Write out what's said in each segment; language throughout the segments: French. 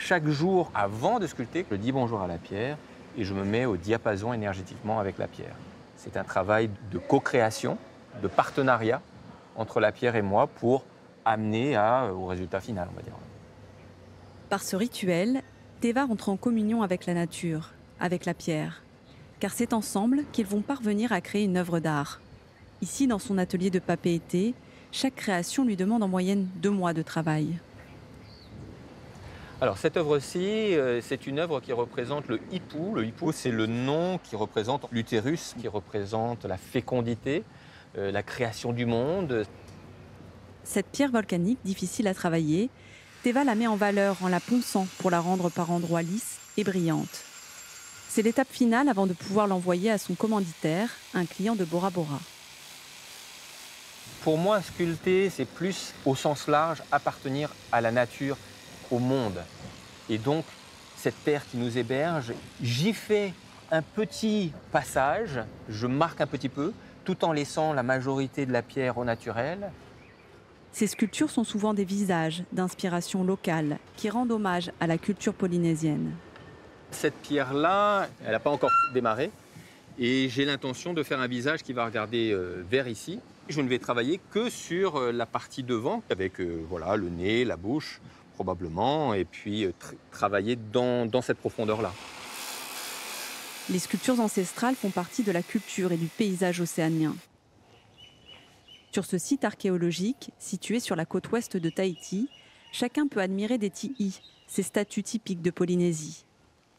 chaque jour, avant de sculpter, je dis bonjour à la pierre et je me mets au diapason énergétiquement avec la pierre. C'est un travail de co-création, de partenariat entre la pierre et moi pour amener au résultat final, on va dire. Par ce rituel, Teva entre en communion avec la nature, avec la pierre. Car c'est ensemble qu'ils vont parvenir à créer une œuvre d'art. Ici, dans son atelier de papier-été, chaque création lui demande en moyenne 2 mois de travail. Alors cette œuvre-ci, c'est une œuvre qui représente le hippo. Le hippo, c'est le nom qui représente l'utérus, qui représente la fécondité, la création du monde. Cette pierre volcanique, difficile à travailler, Teva la met en valeur en la ponçant pour la rendre par endroits lisse et brillante. C'est l'étape finale avant de pouvoir l'envoyer à son commanditaire, un client de Bora Bora. Pour moi, sculpter, c'est plus au sens large appartenir à la nature, au monde. Et donc, cette terre qui nous héberge, j'y fais un petit passage, je marque un petit peu, tout en laissant la majorité de la pierre au naturel. Ces sculptures sont souvent des visages d'inspiration locale qui rendent hommage à la culture polynésienne. Cette pierre-là, elle n'a pas encore démarré. Et j'ai l'intention de faire un visage qui va regarder vers ici. Je ne vais travailler que sur la partie devant, avec voilà, le nez, la bouche, probablement, et puis travailler dans cette profondeur-là. Les sculptures ancestrales font partie de la culture et du paysage océanien. Sur ce site archéologique, situé sur la côte ouest de Tahiti, chacun peut admirer des ti'i, ces statues typiques de Polynésie.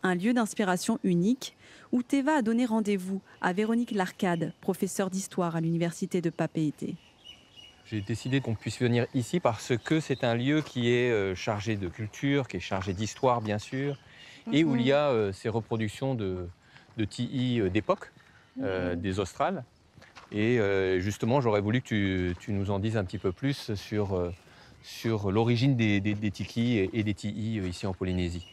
Un lieu d'inspiration unique où Teva a donné rendez-vous à Véronique Larcade, professeure d'histoire à l'université de Papeete. J'ai décidé qu'on puisse venir ici parce que c'est un lieu qui est chargé de culture, qui est chargé d'histoire bien sûr, et où il y a ces reproductions de ti'i d'époque, des Australes. Et justement, j'aurais voulu que tu nous en dises un petit peu plus sur l'origine des tikis et des ti'i ici en Polynésie.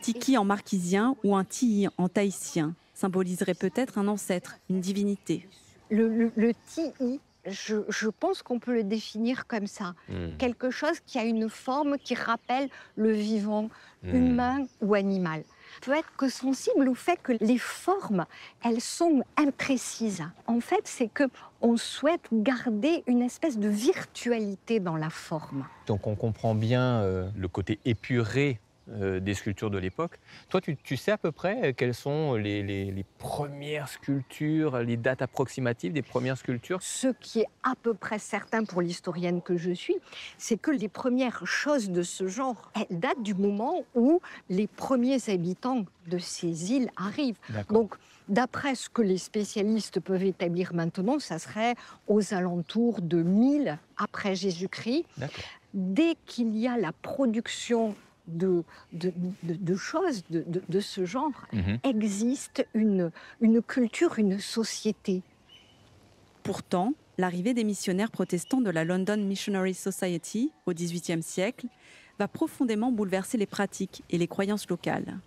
Tiki en marquisien ou un ti'i en tahitien symboliserait peut-être un ancêtre, une divinité. Le ti'i, je pense qu'on peut le définir comme ça. Quelque chose qui a une forme qui rappelle le vivant, humain ou animal. Peut être que sensible au fait que les formes, elles sont imprécises. En fait, c'est qu'on souhaite garder une espèce de virtualité dans la forme. Donc on comprend bien le côté épuré des sculptures de l'époque. Toi, tu sais à peu près quelles sont les premières sculptures, les dates approximatives des premières sculptures? Ce qui est à peu près certain pour l'historienne que je suis, c'est que les premières choses de ce genre, elles datent du moment où les premiers habitants de ces îles arrivent. Donc, d'après ce que les spécialistes peuvent établir maintenant, ça serait aux alentours de 1000 après Jésus-Christ. Dès qu'il y a la production de choses de ce genre, existe une culture, une société. Pourtant, l'arrivée des missionnaires protestants de la London Missionary Society au XVIIIe siècle va profondément bouleverser les pratiques et les croyances locales.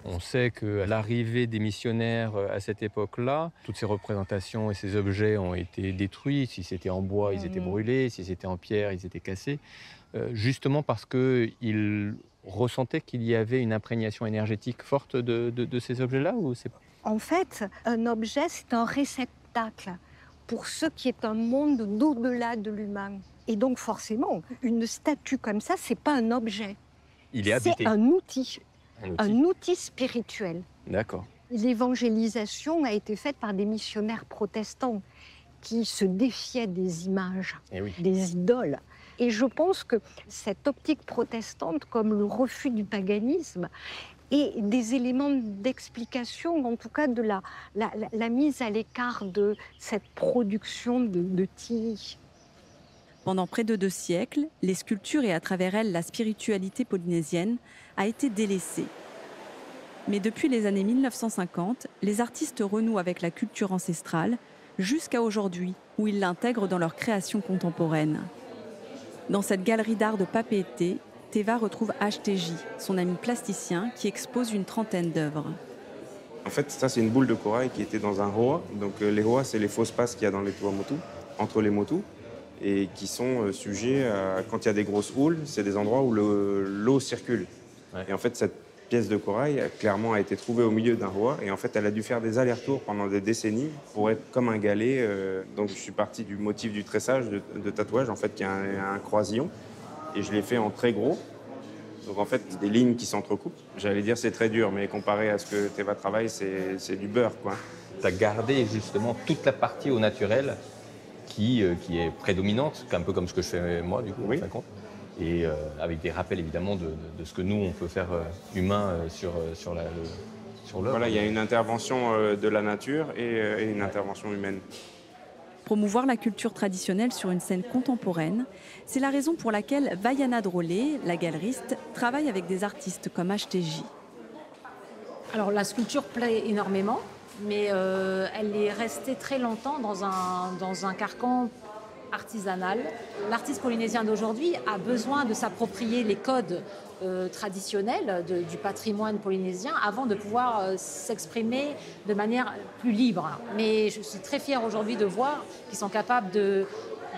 On sait qu'à l'arrivée des missionnaires à cette époque-là, toutes ces représentations et ces objets ont été détruits. Si c'était en bois, ils étaient brûlés. Si c'était en pierre, ils étaient cassés. Justement parce qu'ils ressentaient qu'il y avait une imprégnation énergétique forte de ces objets-là ou c'est... En fait, un objet, c'est un réceptacle pour ce qui est un monde d'au-delà de l'humain. Et donc forcément, une statue comme ça, c'est pas un objet. Il est habité. C'est un outil. Un outil spirituel. D'accord. L'évangélisation a été faite par des missionnaires protestants qui se défiaient des images, des idoles. Et je pense que cette optique protestante, comme le refus du paganisme, est des éléments d'explication, en tout cas de la mise à l'écart de cette production de ti'i. Pendant près de 2 siècles, les sculptures et à travers elles la spiritualité polynésienne a été délaissée. Mais depuis les années 1950, les artistes renouent avec la culture ancestrale jusqu'à aujourd'hui, où ils l'intègrent dans leur création contemporaine. Dans cette galerie d'art de Papeete, Teva retrouve HTJ, son ami plasticien, qui expose une trentaine d'œuvres. En fait, ça, c'est une boule de corail qui était dans un hoa. Donc, les hoa, c'est les faux espaces qu'il y a dans les Tuamotu, entre les motus, et qui sont sujets à, quand il y a des grosses houles, c'est des endroits où l'eau circule. Ouais. Et en fait, cette pièce de corail, clairement, a été trouvée au milieu d'un roi. Et en fait, elle a dû faire des allers-retours pendant des décennies pour être comme un galet. Donc, je suis parti du motif du tressage de tatouage, en fait, qui est un croisillon. Et je l'ai fait en très gros. Donc, en fait, des lignes qui s'entrecoupent. J'allais dire c'est très dur, mais comparé à ce que Teva travaille, c'est du beurre, quoi. Tu as gardé justement toute la partie au naturel qui est prédominante, un peu comme ce que je fais moi, du coup, Oui. en fin de compte. Et avec des rappels, évidemment, de ce que nous, on peut faire humain sur l'œuvre. Voilà, il y a une intervention de la nature et une intervention humaine. Promouvoir la culture traditionnelle sur une scène contemporaine, c'est la raison pour laquelle Vaiana Drolet, la galeriste, travaille avec des artistes comme HTJ. Alors la sculpture plaît énormément, mais elle est restée très longtemps dans un carcan artisanal. L'artiste polynésien d'aujourd'hui a besoin de s'approprier les codes traditionnels du patrimoine polynésien avant de pouvoir s'exprimer de manière plus libre. Mais je suis très fière aujourd'hui de voir qu'ils sont capables de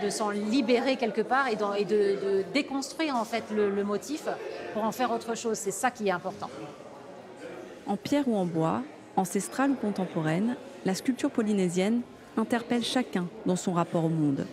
s'en libérer quelque part et de déconstruire en fait le motif pour en faire autre chose. C'est ça qui est important. En pierre ou en bois, ancestrale ou contemporaine, la sculpture polynésienne interpelle chacun dans son rapport au monde.